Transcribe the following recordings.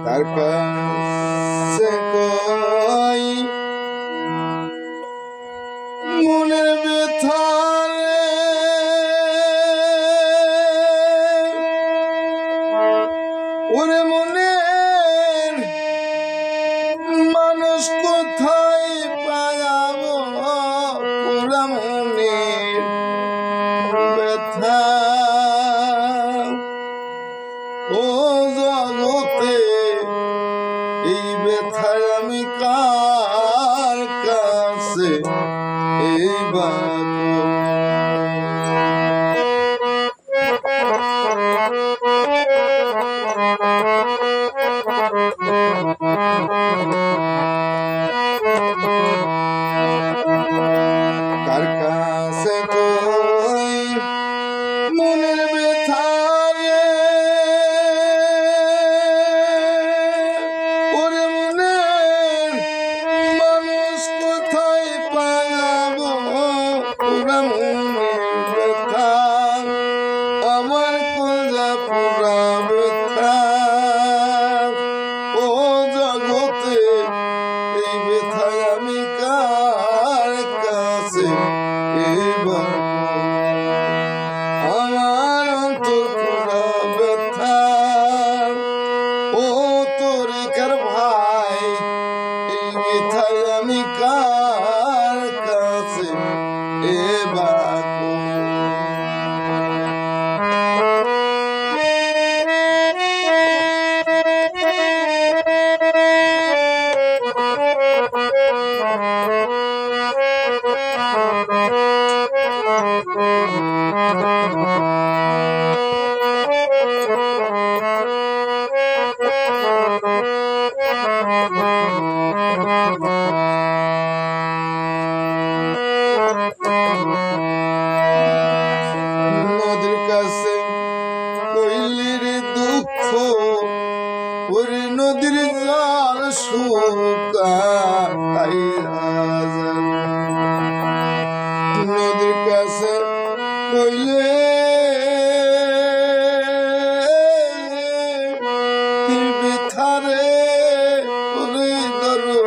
তার কাছে কই মনের ব্যথা রে, ওরে মনের মানুষ কোথায় পায়াবো, পুরা মনের ব্যথা ও জগতে, এই ব্যথায় আমি কার কাছে এই বাবু। কার কাছে কই মনের ব্যথা রে, ওরে মনের মানুষ কোথায় পাবো, পুরা মনের ব্যথা আমার কলজা পুরা ব্যথা ও জগতে, এই ব্যথায় আমি কার কাছে এবার আমার অন্তর পুরা ব্যথা ও তরিকার ভাই, এই ব্যথায় আমি কার কাছে এবার নদীর কাছে কইলে রে দুঃখ, ওরে নদীর জল শুকাইয়া যায়। নদীর কাছে কইলে বিথারে ওরে দরদ,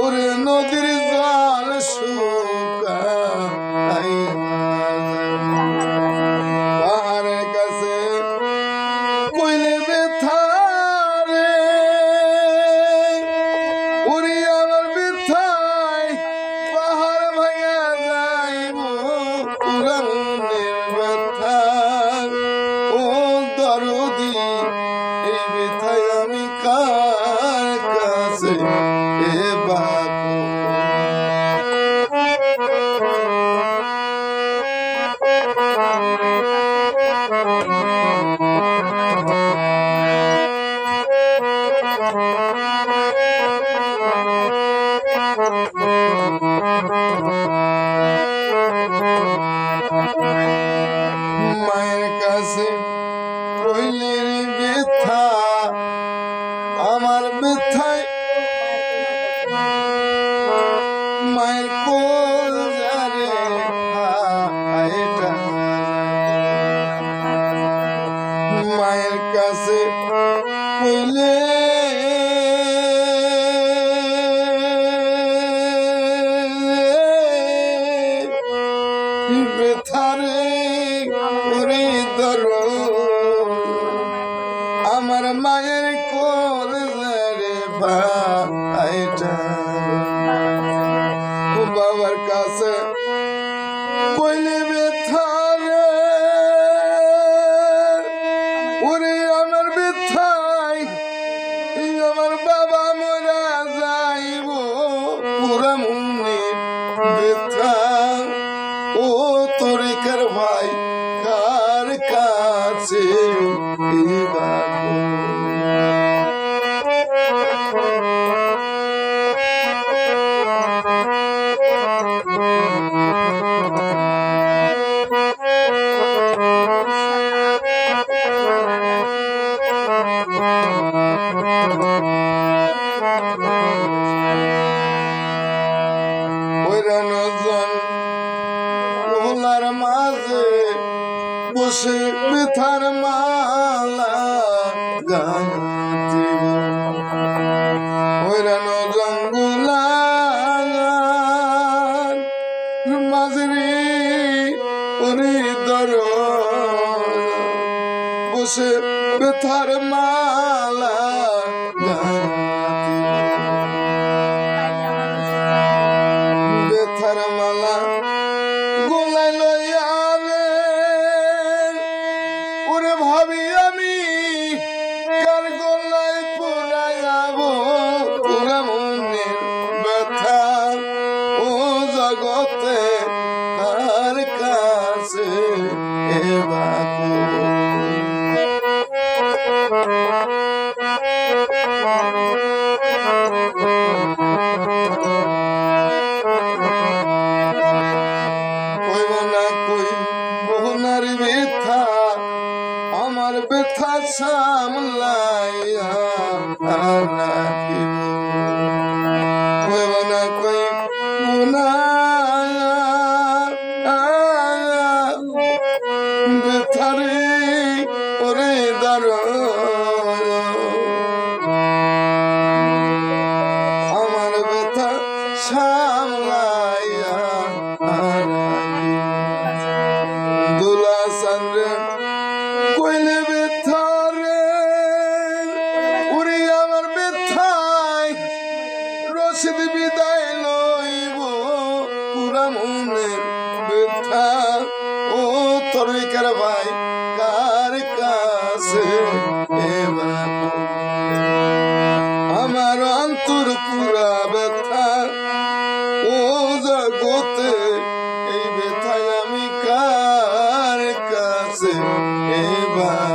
ওরে নদীর জল শুকাইয়া পাহাড়ের কাছে কইলে ব্যথা রে, ওরে আমার ব্যথায় পাহাড় ভাঙা যাইব, পুরা মনের ব্যথা ও দরদি, এই ব্যথায় আমি কার কাছে এ বাবু। মায়ের কাছে কইলে ব্যথা আমার ব্যথায়, মায়ের কোল যারে মায়ের কাছে কইলে ব্যথারে ওরে দরদ, আমার মায়ের কোল যারে ভাইটা, বাবার কাছে কইলে ব্যথা রে, ওরে আমার ব্যথায় আমার বাবা মরা যাইব, পুরা মনের ব্যথা ও তরিকার ভাই কার কাছে বাবু। ওই রণজন ভোলার মাঝে বসে ব্যথার মালা গাঁথিব হইরানো জঙ্গলার মাঝরে ওরে দর বসে ব্যথার মালা গাঁথিব ব্যথার মালা গোলায় লইয়া রে ওরে ভাবি আমি কার গোলায় পুরাই যাব পুরা মনের ব্যথা ও জগতে কার কাছে এবার ব্যথা আমার ব্যথা সামলাইয়া রাখিব কইব না কইব না ব্যথারে ওরে দার আমার ব্যথা সামলাইয়া দুলা চন্দ্রে কইলে ব্যথারে উড়ি আমার ব্যথায় রশিদ বিদায় লইব পুরা মনের ব্যথা ও তরিকার ভাই কার কাছে এবার আমার অন্তর পুরা ব্যথা ও জগতে এই ব্যথায় আমি কার কাছে এবার